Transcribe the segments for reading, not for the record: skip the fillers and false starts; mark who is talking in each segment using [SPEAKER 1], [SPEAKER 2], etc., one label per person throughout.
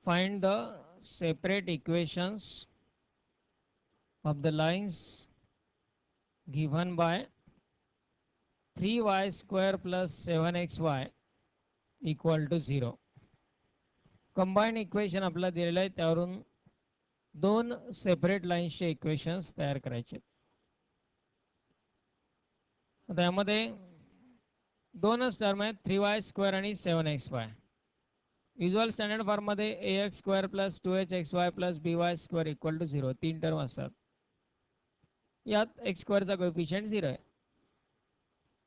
[SPEAKER 1] Find the separate equations of the lines given by 3y square plus 7xy equal to 0. Combine equation आपल्याला दिलेलं आहे, त्यावरून दोन separate लाईन्सचे equations तयार करायचे. आता यामध्ये दोनच टर्म आहेत, 3y स्क्वेअर आणि 7xy. युजल स्टँडर्ड फॉर्ममध्ये ax square plus 2hxy plus by square equal to 0 तीन टर्म असतात. यात एक्स स्क्वेअरचा कोएफिशियंट 0 आहे.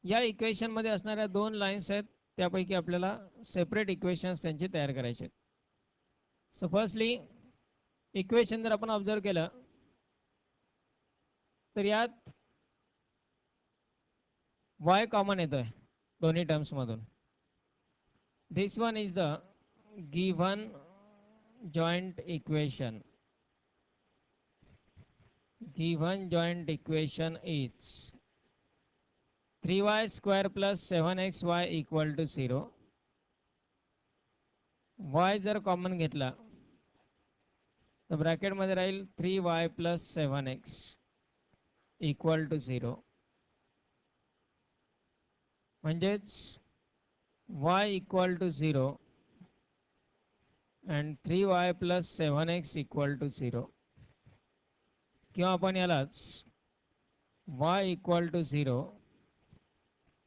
[SPEAKER 1] या इक्वेशनमध्ये असणाऱ्या दोन लाईन्स आहेत, त्यापैकी आपल्याला सेपरेट इक्वेशन्स त्यांचे तयार करायचे. सो फर्स्टली इक्वेशन जर आपण ऑब्झर्व केलं तर यात y कॉमन येतोय दोन्ही टर्म्स मधून. This one is the given joint equation. Given joint equation is 3y square plus 7xy equal to 0. y जर कॉमन घेतला तर ब्रॅकेटमध्ये राहील 3y plus 7x equal to 0. म्हणजेच y equal to 0 and 3y plus 7x equal to 0. किंवा आपण यालाच y equal to 0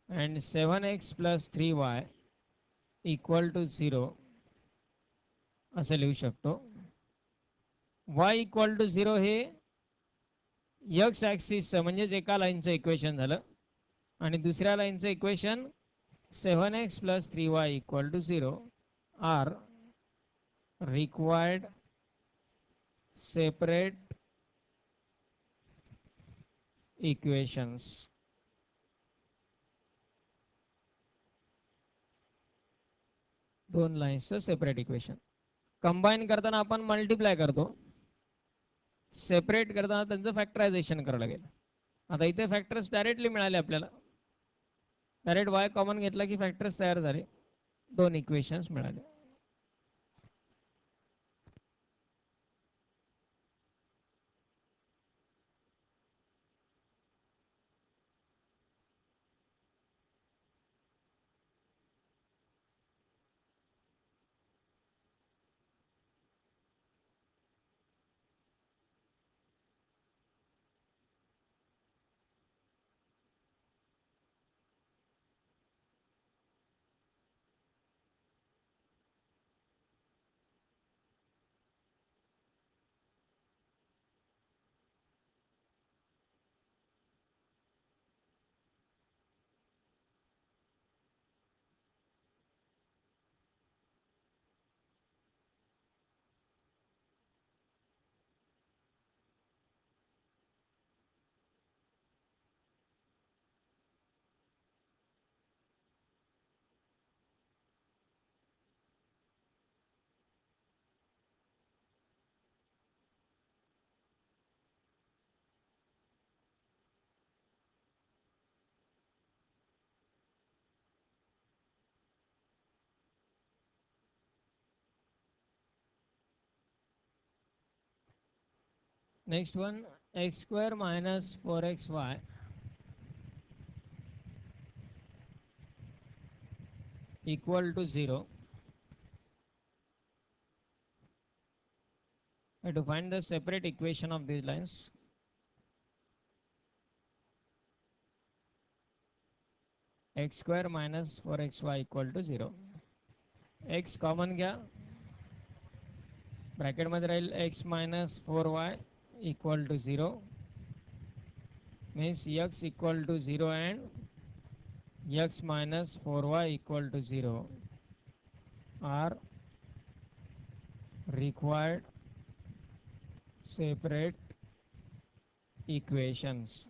[SPEAKER 1] and 7x plus 3y equal to 0 असे लिहू शकतो. y इक्वल टू 0 हे एक्स ॲक्सिसचं म्हणजेच एका लाईनचं इक्वेशन झालं, आणि दुसऱ्या लाईनचं equation 7x plus 3y equal to 0 are required separate equations. दोन लाईन्सचं सेपरेट इक्वेशन. कंबाईन करताना आपण मल्टिप्लाय करतो, सेपरेट करताना त्यांचं फॅक्टरायझेशन करावं लागेल. आता इथे फॅक्टर्स डायरेक्टली मिळाले आपल्याला. डायरेक्ट y कॉमन घेतला की फॅक्टर्स तयार झाले, दोन इक्वेशन्स मिळाले. Next one, x square minus 4xy equal to 0. To find the separate equation of these lines, x square minus 4xy equal to 0. x common घ्या, ब्रॅकेटमध्ये राहील x minus 4y equal to 0. means x equal to 0 and x minus 4y equal to 0 are required separate equations.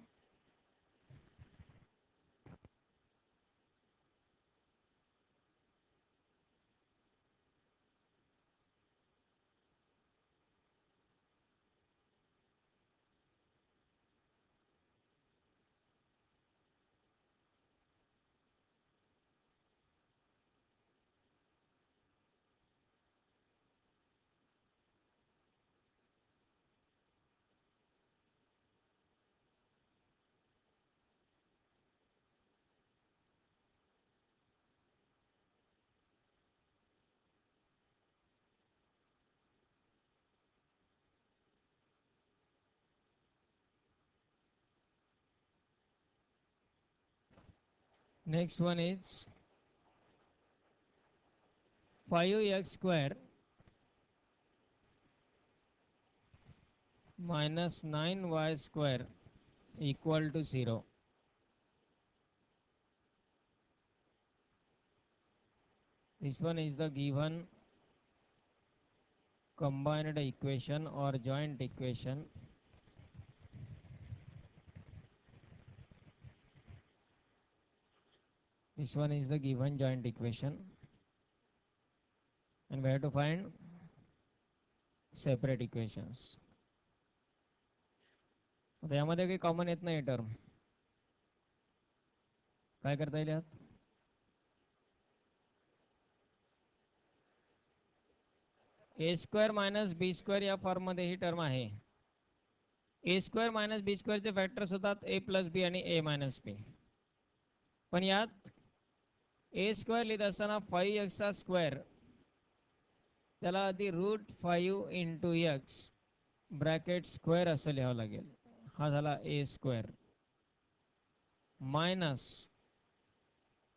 [SPEAKER 1] Next one is 5x square minus 9y square equal to 0. This one is the given combined equation or joint equation. This one is the given joint equation, and we have to find separate equations. आता यामध्ये काही common येत नाही term, काय करता येईल यात? ए square minus बी square या फॉर्ममध्ये ही टर्म आहे. ए स्क्वेअर मायनस बी स्क्वेअरचे फॅक्टर्स होतात ए प्लस बी आणि ए मायनस बी. पण यात ए स्क्वेअर लिहित असताना 5x स्क्वेअर त्याला आधी √5 इंटू एक्स ब्रॅकेट स्क्वेअर असं लिहावं लागेल. हा झाला ए स्क्वेअर मायनस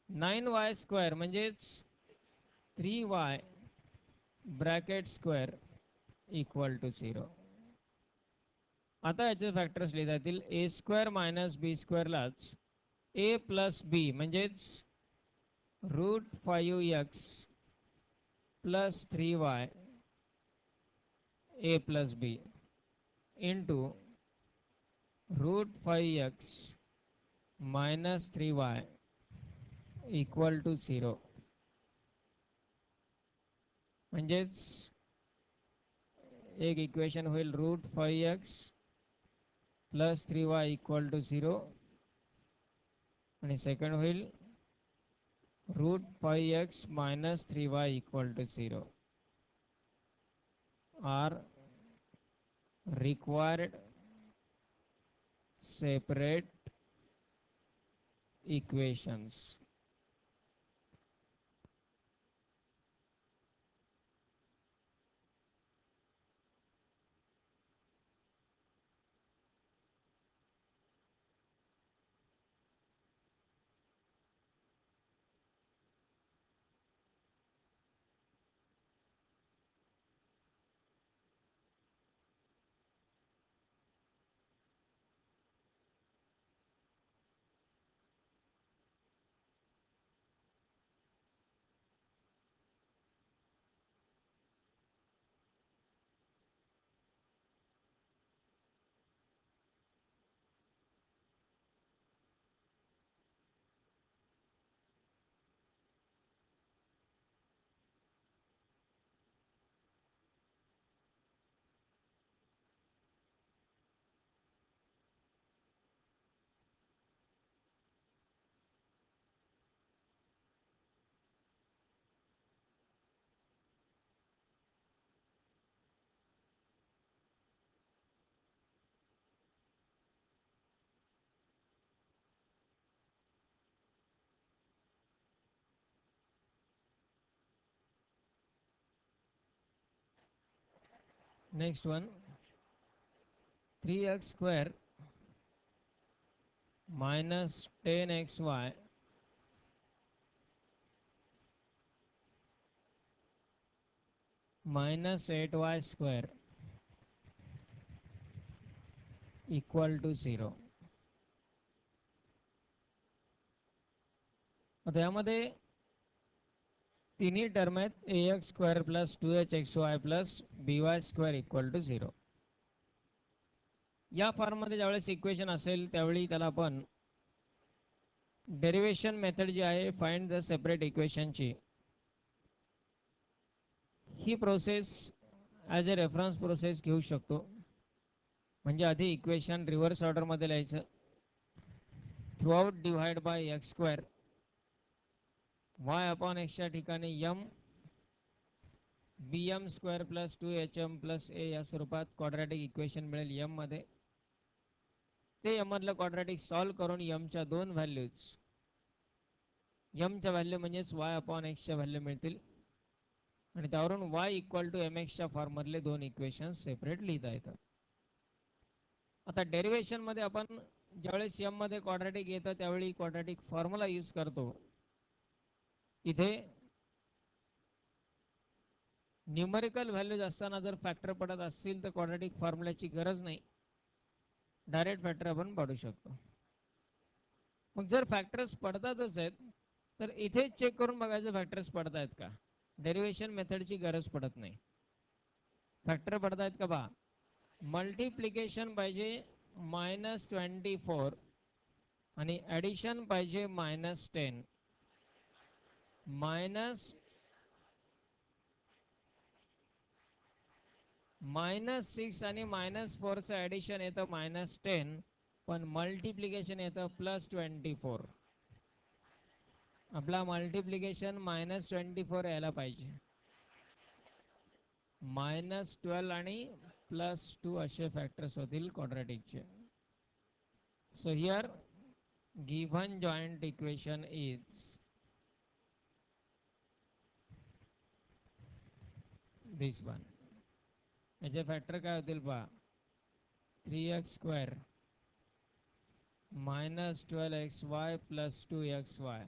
[SPEAKER 1] 9y स्क्वेअर म्हणजेच 3y bracket square equal to 0. आता याचे फॅक्टर्स लिहिता येतील. ए स्क्वेअर मायनस बी स्क्वेअरलाच ए प्लस बी म्हणजेच √5x प्लस 3y a plus b into √5x minus 3y equal to 0. म्हणजेच एक इक्वेशन होईल √5x प्लस 3y इक्वल टू 0 आणि सेकंड होईल √5x minus 3y equal to 0. Are required separate equations. Next one, 3x square minus 10xy minus 8y square equal to 0. आता यामध्ये तिन्ही term आहेत ax square plus 2hxy plus by square equal to 0. या फॉर्ममध्ये ज्यावेळेस equation असेल त्यावेळी त्याला आपण डेरिवेशन मेथड जी आहे फाइंड द सेपरेट इक्वेशनची ही process as a reference process घेऊ शकतो. म्हणजे आधी इक्वेशन रिव्हर्स ऑर्डरमध्ये लिहायचं. Throughout divide by x square y upon एक्सच्या ठिकाणी m bm square plus 2hm plus a या स्वरूपात क्वाड्रॅटिक इक्वेशन मिळेल m मध्ये. ते m मधलं क्वाड्रॅटिक सॉल्व करून m च्या दोन व्हॅल्यूज m च्या व्हॅल्यू म्हणजेच y अपॉन एक्सच्या व्हॅल्यू मिळतील आणि त्यावरून y इक्वल टू mx च्या फॉर्ममधले दोन इक्वेशन्स सेपरेट लिहिता येतात. आता डेरिवेशनमध्ये आपण ज्यावेळेस एम मध्ये क्वाड्रॅटिक येतं त्यावेळी क्वाड्रॅटिक फॉर्म्युला यूज करतो. इथे न्यूमरिकल व्हॅल्यूज असताना जर फॅक्टर पडत असतील तर क्वाड्रॅटिक फॉर्म्युल्याची गरज नाही, डायरेक्ट फॅक्टर आपण पाडू शकतो. मग जर फॅक्टर्स पडतातच आहेत तर इथे चेक करून बघायचं फॅक्टर्स पडत आहेत का. डेरिव्हेशन मेथडची गरज पडत नाही. फॅक्टर पडतायत का बा. मल्टिप्लिकेशन पाहिजे -24 आणि ॲडिशन पाहिजे -10. -6 आणि -4चं ॲडिशन येतं -10, पण मल्टिप्लिकेशन येतं +24. आपला मल्टिप्लिकेशन -24 यायला पाहिजे. -12 आणि +2 असे फॅक्टर्स होतील क्वाड्रॅटिकचे. So here given joint equation is this one. याचे फॅक्टर काय होतील पहा. 3x² -12xy + 2xy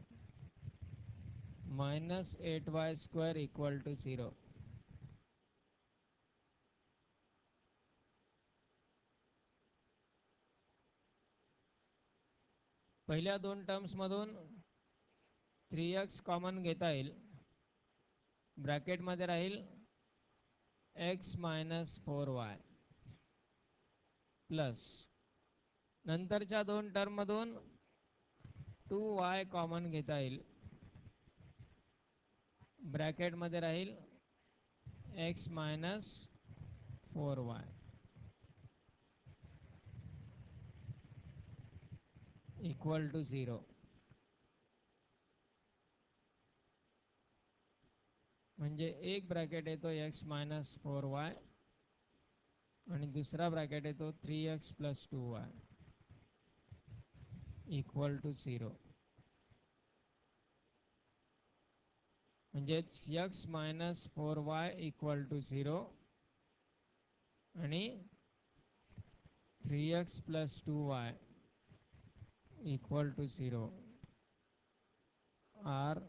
[SPEAKER 1] -8y² = 0. पहिल्या दोन टर्म्स मधून 3x कॉमन घेता येईल. ब्रॅकेटमध्ये राहील x - 4y प्लस नंतरच्या दोन टर्म मधून 2y कॉमन घेता येईल. ब्रॅकेटमध्ये राहील x - 4y = 0. म्हणजे एक ब्रॅकेट येतो x - 4y आणि दुसरा ब्रॅकेट येतो 3x + 2y = 0. म्हणजे x - 4y = 0 आणि 3x + 2y = 0 are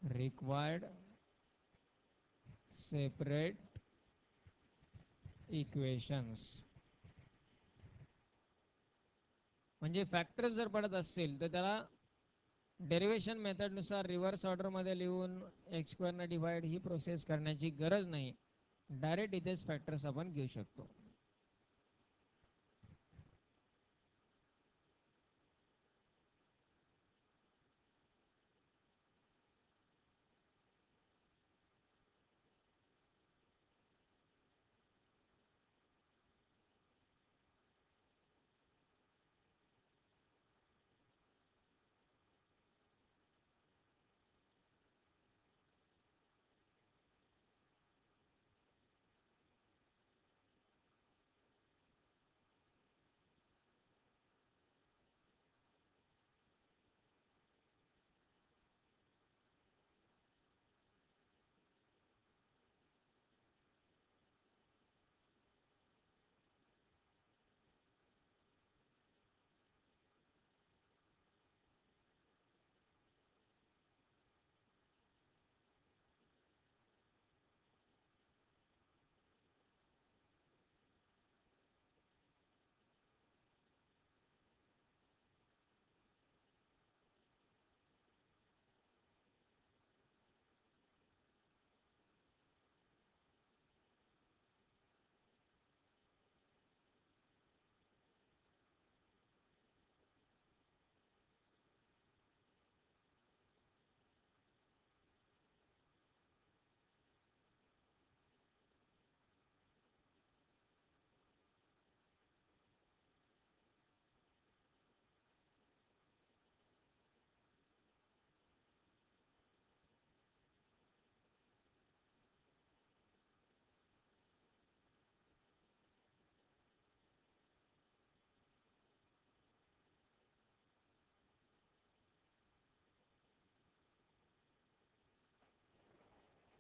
[SPEAKER 1] required separate equations. म्हणजे फॅक्टर्स जर पडत असतील तर त्याला डेरिव्हेशन मेथडनुसार रिव्हर्स ऑर्डरमध्ये लिहून x² ने डिवाइड ही प्रोसेस करण्याची गरज नाही. डायरेक्ट इथेच फॅक्टर्स आपण घेऊ शकतो.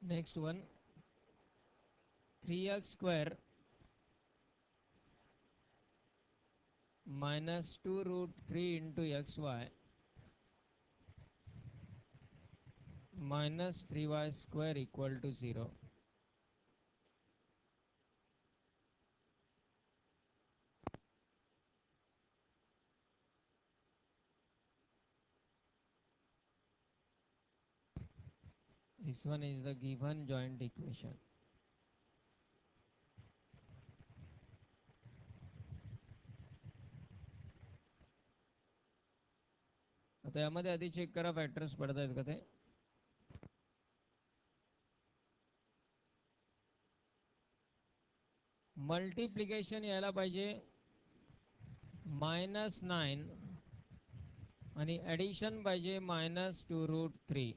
[SPEAKER 1] Next one 3x² minus 2 root 3 into xy minus 3y square equal to 0. This one is the given joint equation. आता यामध्ये आधी चेक करा फॅक्टर्स पडत आहेत का ते. मल्टिप्लिकेशन यायला पाहिजे -9 आणि ॲडिशन पाहिजे -2 root 3.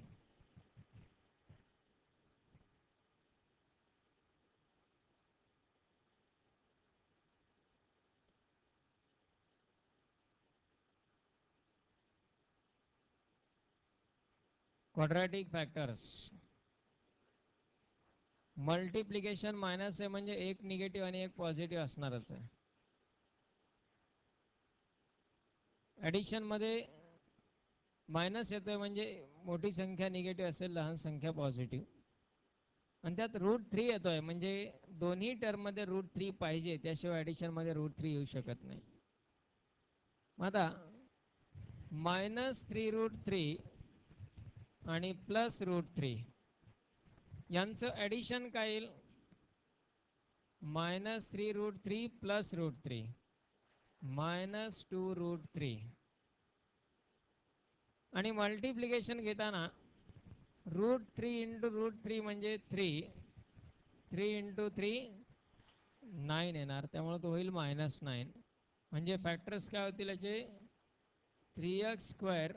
[SPEAKER 1] Quadratic factors. Multiplication minus आहे म्हणजे एक निगेटिव्ह आणि एक पॉझिटिव्ह असणारच आहे. ॲडिशन मध्ये मायनस येतोय म्हणजे मोठी संख्या निगेटिव्ह असेल, लहान संख्या पॉझिटिव्ह. आणि त्यात √3 येतोय म्हणजे दोन्ही टर्ममध्ये √3 पाहिजे, त्याशिवाय ॲडिशनमध्ये √3 येऊ शकत नाही. आता -3√3 आणि +√3 यांचं ॲडिशन काय येईल? -3√3 +√3 -2√3. आणि मल्टिप्लिकेशन घेताना √3 इंटू √3 म्हणजे 3 इंटू 3 9 येणार, त्यामुळे तो होईल -9. म्हणजे फॅक्टर्स काय होतील याचे? 3x²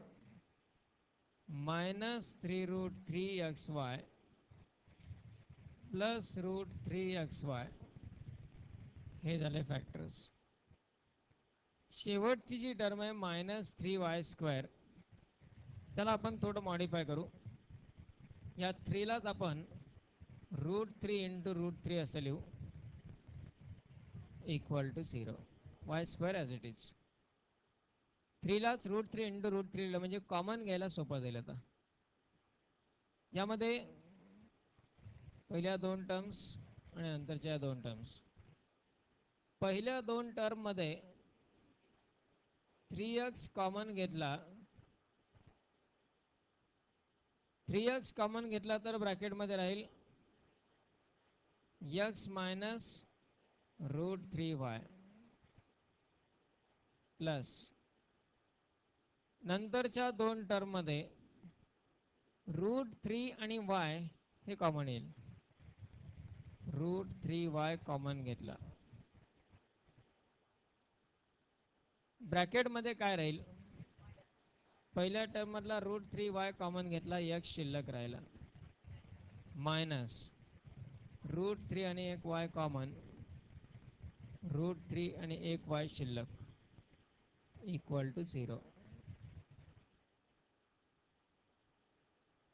[SPEAKER 1] -3√3xy +√3xy हे झाले फॅक्टर्स. शेवटची जी टर्म आहे -3y², त्याला आपण थोडं मॉडिफाय करू. या 3लाच आपण √3 इंटू √3 असं लिहू, equal to 0. y² as it is. 3लाच √3 इंटू √3 लिहिलं म्हणजे कॉमन घ्यायला सोपं जाईल. आता यामध्ये पहिल्या 2 टर्म्स आणि नंतरच्या 2 टर्म्स. पहिल्या 2 टर्ममध्ये 3x कॉमन घेतला, 3x कॉमन घेतला तर ब्रॅकेटमध्ये राहील x मायनस √3y प्लस नंतरच्या 2 टर्ममध्ये √3 आणि y हे कॉमन येईल. √3y कॉमन घेतला, ब्रॅकेटमध्ये काय राहील? पहिल्या टर्म मधला √3y कॉमन घेतला, x शिल्लक राहिला, मायनस √3 आणि एक y कॉमन, √3 आणि एक y शिल्लक, इक्वल टू 0.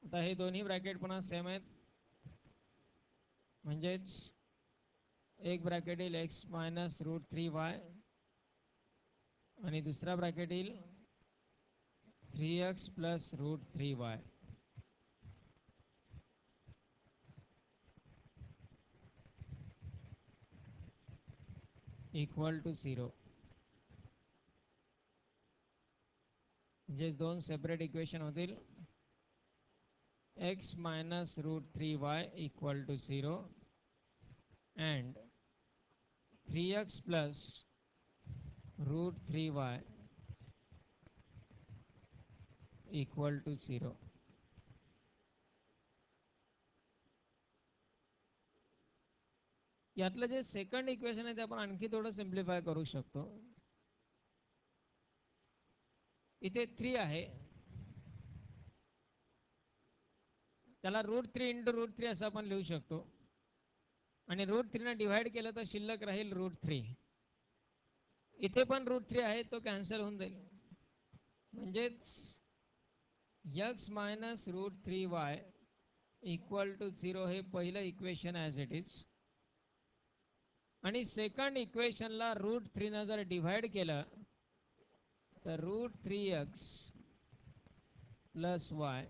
[SPEAKER 1] आता हे दोन्ही ब्रॅकेट पुन्हा सेम आहेत, म्हणजेच एक ब्रॅकेट येईल x मायनस √3y आणि दुसरा ब्रॅकेट येईल 3x plus √3y. Equal to 0. म्हणजेच 2 सेपरेट इक्वेशन होतील. x minus √3y equal to 0 and 3x plus √3y equal to 0. यातलं जे सेकंड इक्वेशन आहे ते आपण आणखी थोडं सिम्प्लिफाय करू शकतो. इथे 3 आहे, त्याला √3 इंटू √3 असं आपण लिहू शकतो आणि √3 ने डिवाइड केलं तर शिल्लक राहील √3. इथे पण √3 आहे, तो कॅन्सल होऊन जाईल. म्हणजेच x minus √3y equal to 0 हे पहिलं इक्वेशन ॲज इट इज. आणि सेकंड इक्वेशनला √3 ने जर डिवाइड केलं तर √3x plus y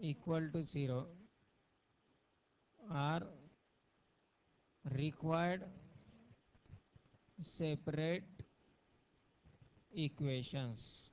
[SPEAKER 1] equal to 0 are required separate equations.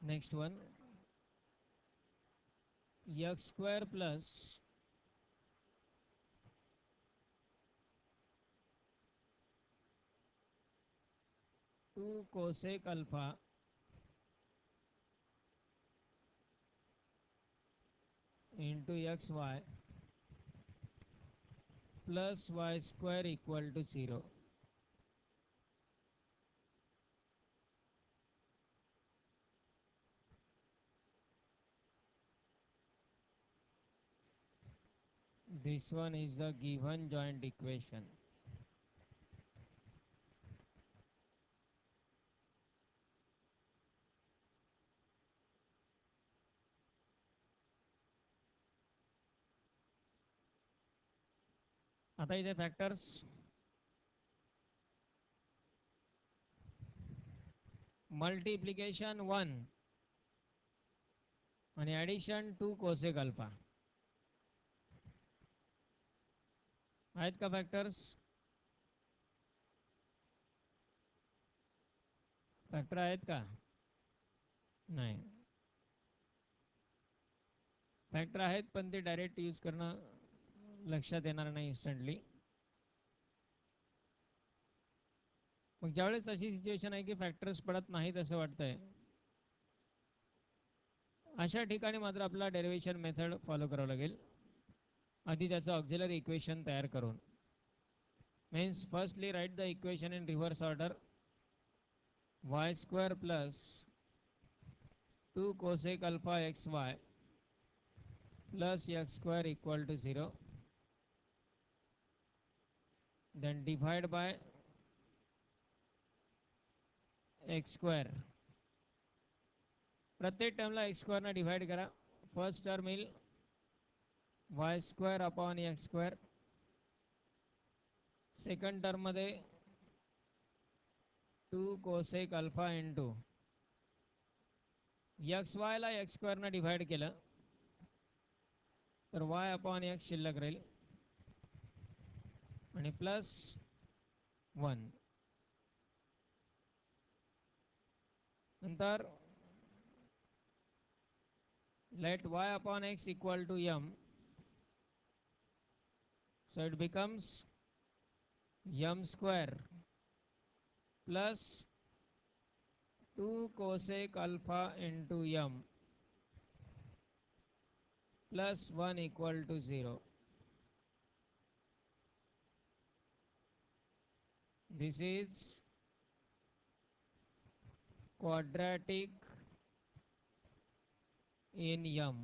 [SPEAKER 1] Next one, x square plus 2 cosec alpha into xy plus y square equal to 0. This one is the given joint equation. आता इथे factors multiplication 1 आणि addition 2 cosec alpha आहेत का factors? Factor आहेत का? नाही. Factor आहेत पण ते डायरेक्ट यूज करणं लक्षात येणार नाही इन्स्टंटली. मग ज्यावेळेस अशी सिच्युएशन आहे की फॅक्टर्स पडत नाहीत असं वाटतंय, अशा ठिकाणी मात्र आपला डेरिव्हेशन मेथड फॉलो करावं लागेल. आधी त्याचं ऑक्झिलरी इक्वेशन तयार करून. Means firstly write the equation in reverse order. y square plus 2 cosec alpha xy plus x square equal to 0. Then divide by x square. प्रत्येक टर्मला x square ना divide करा. First term येईल y square upon x square. Second term मध्ये 2 cosec alpha into xy ला x square ना divide केलं तर y upon x शिल्लक राहील आणि प्लस 1. नंतर let y upon x equal to m. So it becomes m square plus 2 cosec alpha into m plus 1 equal to 0. This is quadratic in m.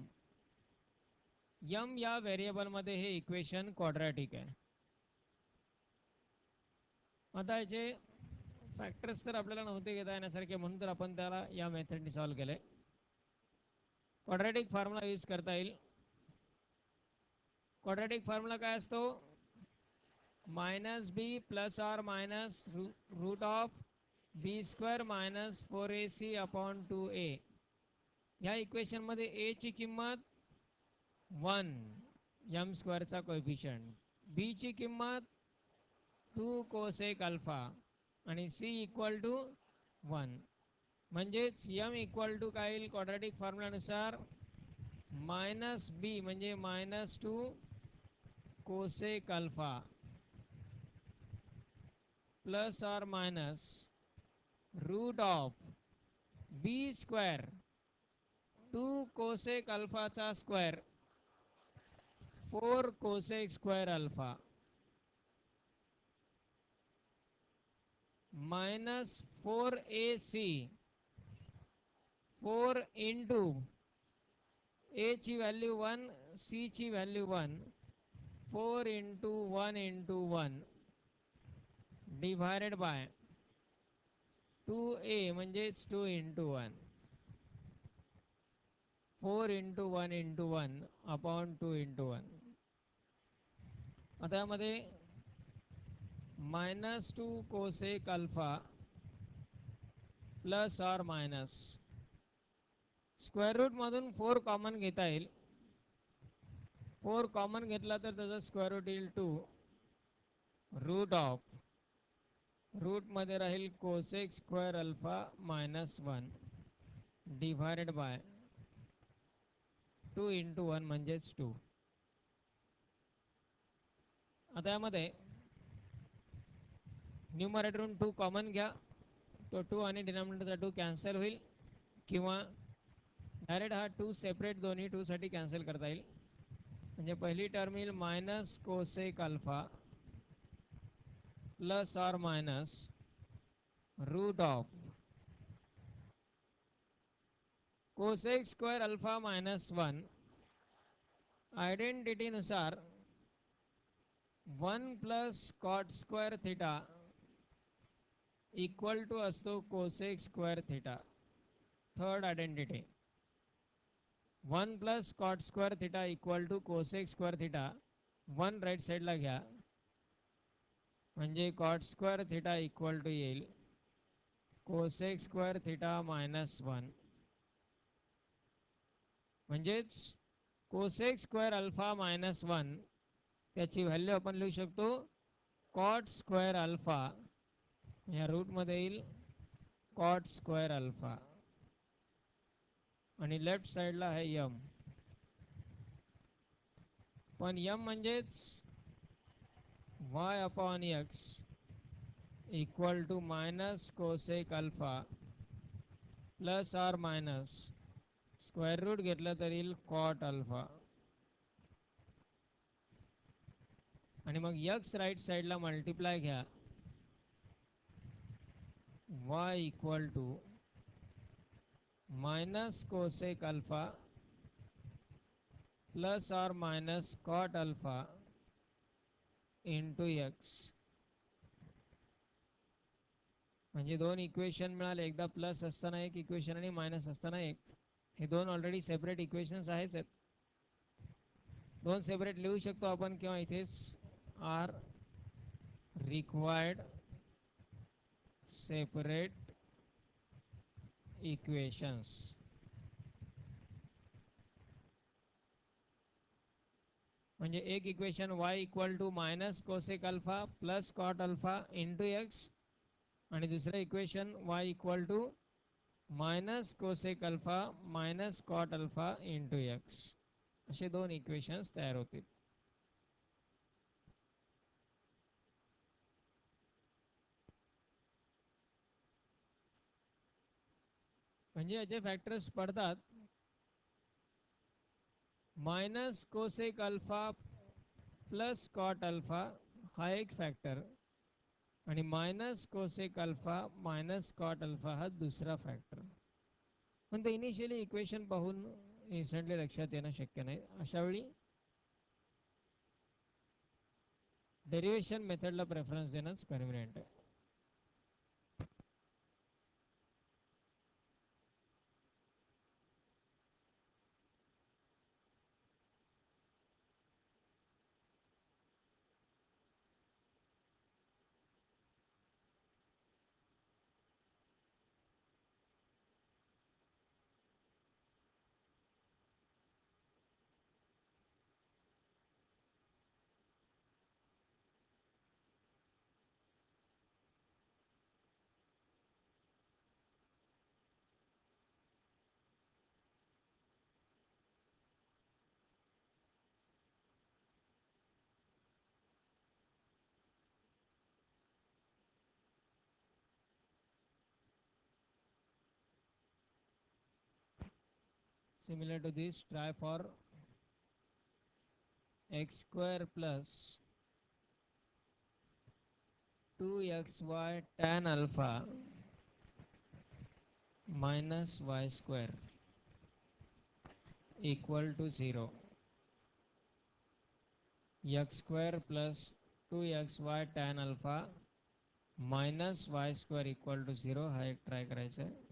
[SPEAKER 1] m या व्हेरिएबलमध्ये हे equation quadratic आहे. आता याचे फॅक्टर्स तर आपल्याला नव्हते घेता येण्यासारखे म्हणून तर आपण त्याला या मेथडने सॉल्व्ह केले. क्वाड्रॅटिक फॉर्म्युला यूज करता येईल. क्वाड्रॅटिक फॉर्म्युला काय असतो? Minus b plus or minus root of b square minus 4ac upon 2a. ह्या इक्वेशनमध्ये ए ची किंमत 1 m स्क्वेअरचा कोएफिशियंट, बी ची किंमत 2 कोसेक अल्फा आणि सी इक्वल टू 1. म्हणजेच m इक्वल टू काय येईल क्वाड्रॅटिक फॉर्म्युलानुसार? मायनस बी म्हणजे minus 2 cosec alpha plus or minus root of b square 2 cosec अल्फाचा square 4 cosec square alpha minus 4ac 4 into a ची value 1 c ची value 1 4 into 1 into 1 divided by 2a म्हणजेच 2 into 1 4 into 1 into 1 upon 2 into 1. आता यामध्ये minus 2 cosec alpha plus और minus square root मधून 4 common घेता येईल. 4 कॉमन घेतला तर त्याचा स्क्वेअर रूट येईल 2 रूट ऑफ रूट मध्ये राहील cosec square alpha minus 1 divided bye 2 into 1 म्हणजेच 2. आता यामध्ये न्यूमरेटरून 2 कॉमन घ्या, तो 2 आणि डिनॉमिनेटरचा 2 कॅन्सल होईल, किंवा डायरेक्ट हा 2 सेपरेट दोन्ही 2 साठी कॅन्सल करता येईल. म्हणजे पहिली टर्म येईल मायनस कोसेक अल्फा प्लस और minus root of cosec square alpha minus 1. Identity नुसार 1 plus cot square theta equal to असतो cosec square theta. Third identity 1 plus cot square theta equal to cosec square theta. 1 right साईडला घ्या म्हणजे cot square theta equal to येईल cosec square theta minus 1. म्हणजेच cosec square alpha minus 1 त्याची value आपण लिहू शकतो कॉट स्क्वेअर अल्फा, या रूट मध्ये येईल कॉट स्क्वेअर अल्फा आणि लेफ्ट साइडला आहे यम. पण यम म्हणजेच y upon x equal to minus cosec alpha plus और मायनस स्क्वेअर रूट घेतलं तर येईल कॉट अल्फा आणि मग x राईट साइडला मल्टिप्लाय घ्या, y equal to minus cosec alpha plus or minus cot alpha into x. म्हणजे दोन इक्वेशन मिळाले, एकदा प्लस असताना एक इक्वेशन आणि मायनस असताना एक. हे दोन ऑलरेडी सेपरेट इक्वेशन्स आहेत. दोन सेपरेट लिहू शकतो आपण, किंवा इथेच आर रिक्वायर्ड सेपरेट इक्वेशन्स. म्हणजे एक equation y equal to minus cosec alpha plus cot alpha into x आणि दुसरं equation y equal to minus cosec alpha minus cot alpha into x. असे दोन इक्वेशन्स तयार होतील. म्हणजे याचे फॅक्टर्स पडतात minus cosec alpha plus cot alpha हा एक फॅक्टर आणि minus cosec alpha minus cot alpha हा दुसरा फॅक्टर. पण ते इनिशियली इक्वेशन पाहून इन्स्टंटली लक्षात येणं शक्य नाही. अशा वेळी डेरिवेशन मेथडला प्रेफरन्स देणंच कन्व्हिनियंट आहे. Similar to this, try for x square plus 2xy tan alpha minus y square equal to 0. X square plus 2xy tan alpha minus y square equal to 0 हा एक try करायचा आहे.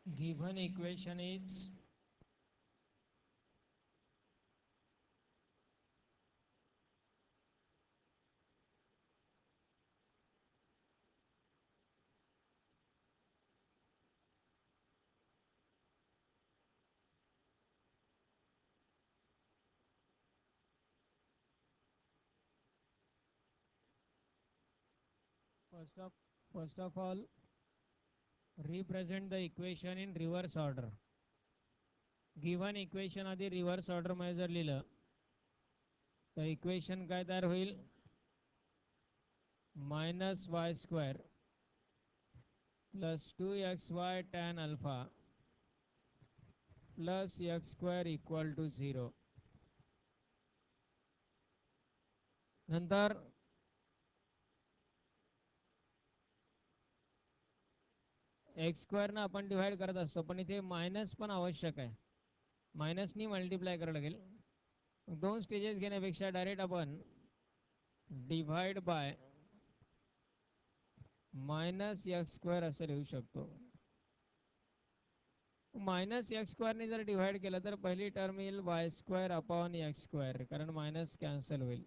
[SPEAKER 1] Given equation is First of all, represent the equation in reverse order. Given equation आधी reverse order मध्ये जर लिहिलं तर equation काय तयार होईल, minus y square plus 2xy tan alpha plus x square equal to 0. नंतर एक्स स्क्वेअरनं आपण डिवाइड करत असतो, पण इथे मायनस पण आवश्यक आहे. मायनसनी मल्टिप्लाय करावं लागेल. दोन स्टेजेस घेण्यापेक्षा डायरेक्ट आपण divide by minus x square असं लिहू शकतो. मायनस एक्स स्क्वेअरने जर डिवाइड केलं तर पहिली टर्म येईल Y square upon x square, कारण मायनस कॅन्सल होईल.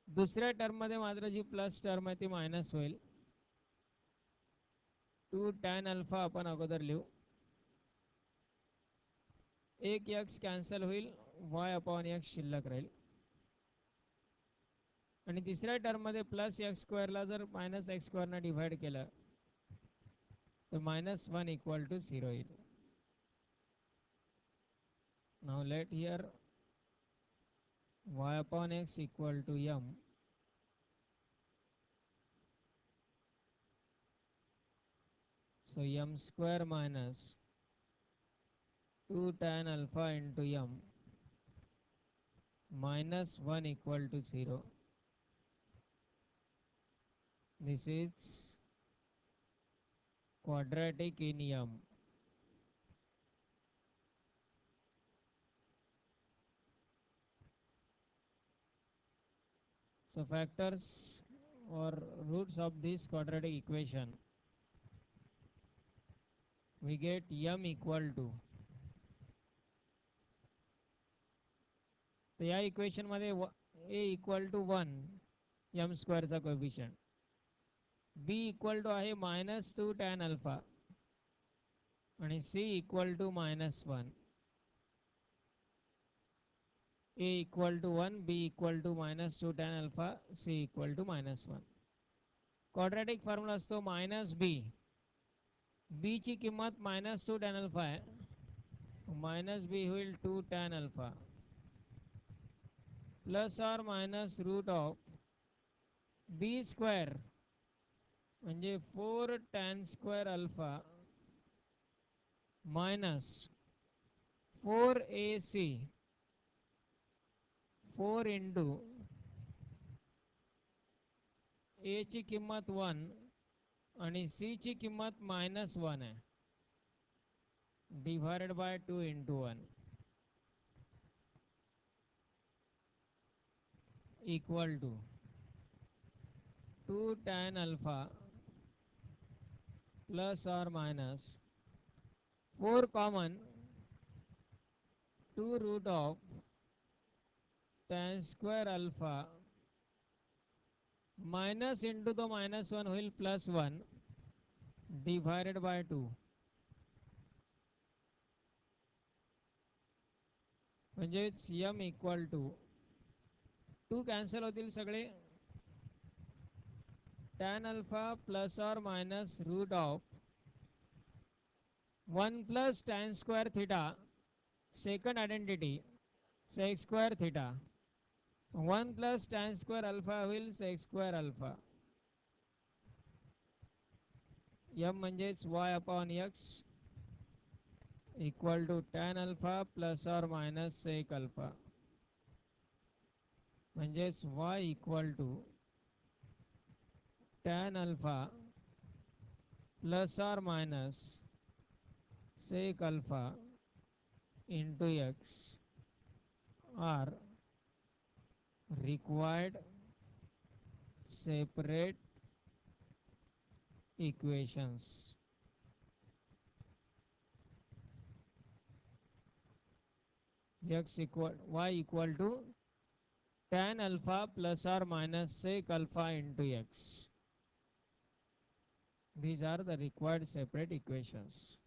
[SPEAKER 1] दुसऱ्या टर्ममध्ये मात्र जी प्लस टर्म आहे ती मायनस होईल. 2 tan अल्फा आपण अगोदर लिहू. एक एक्स कॅन्सल होईल, वाय अपॉन एक्स शिल्लक राहील. आणि तिसऱ्या टर्ममध्ये प्लस एक्स स्क्वेअरला जर मायनस एक्स स्क्वेअरनं डिवाइड केलं तर -1 इक्वल टू 0 येईल. Now let here y upon x equal to m. So m square minus 2 tan alpha into m minus 1 equal to 0. This is quadratic in m. So factors or roots of this quadratic equation, we get m equal to, तो या equation मध्ये a equal to 1 m स्क्वेअरचा coefficient, b equal to आहे -2 tan alpha आणि c equal to -1. a equal to 1, b equal to -2 tan alpha, c equal to -1. Quadratic formula असतो -b. b ची किंमत -2 tan alpha आहे, -b होईल 2 tan alpha plus और minus root of b square म्हणजे 4 tan square alpha minus 4ac 4 into a ची किंमत 1 आणि c ची किंमत -1 आहे, divided by 2 into 1 equal to 2 tan alpha plus or minus 4 common 2 root of tan square alpha minus into तो -1 होईल +1 divided by 2. म्हणजेच m इक्वल टू 2 कॅन्सल होतील सगळे, tan alpha plus or minus root of 1 plus tan square theta, second identity sec square theta, 1 plus tan square alpha होईल sec square alpha. m म्हणजेच y upon x equal to tan alpha plus or minus sec alpha, म्हणजेच y equal to tan alpha plus or minus sec alpha into x are required separate equations. y equal to tan alpha plus or minus sec alpha into x. These are the required separate equations.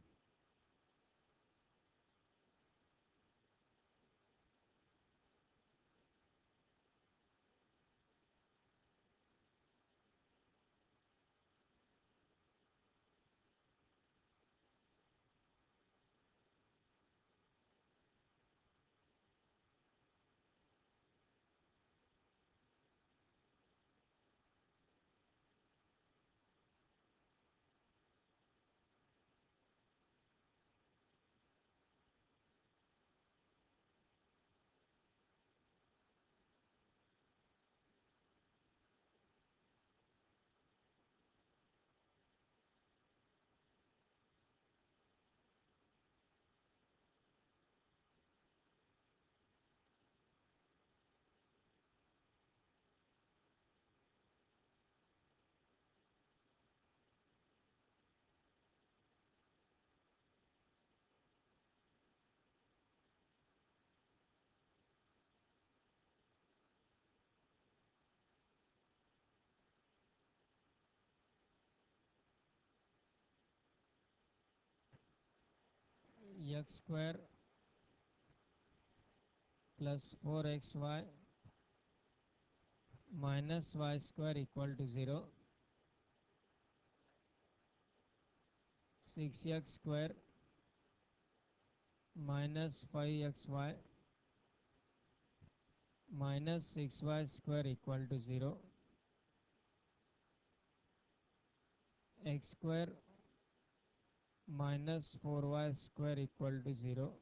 [SPEAKER 1] x square plus 4xy minus y square equal to 0. 6x square minus 5xy minus 6y square equal to 0. X square minus 4y square equal to 0.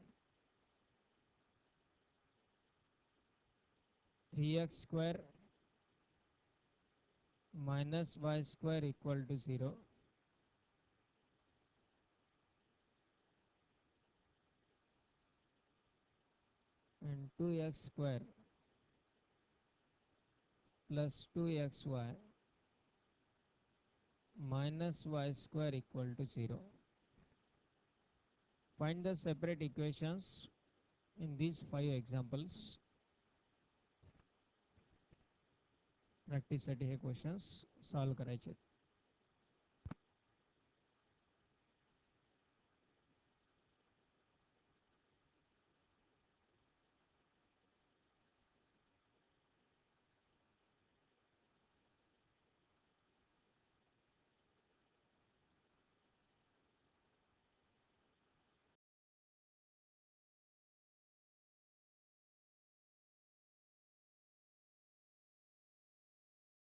[SPEAKER 1] 3x square minus y square equal to 0. And 2x square plus 2xy minus y square equal to 0. Find the separate equations in these 5 examples. प्रॅक्टिससाठी हे questions solve करायचे.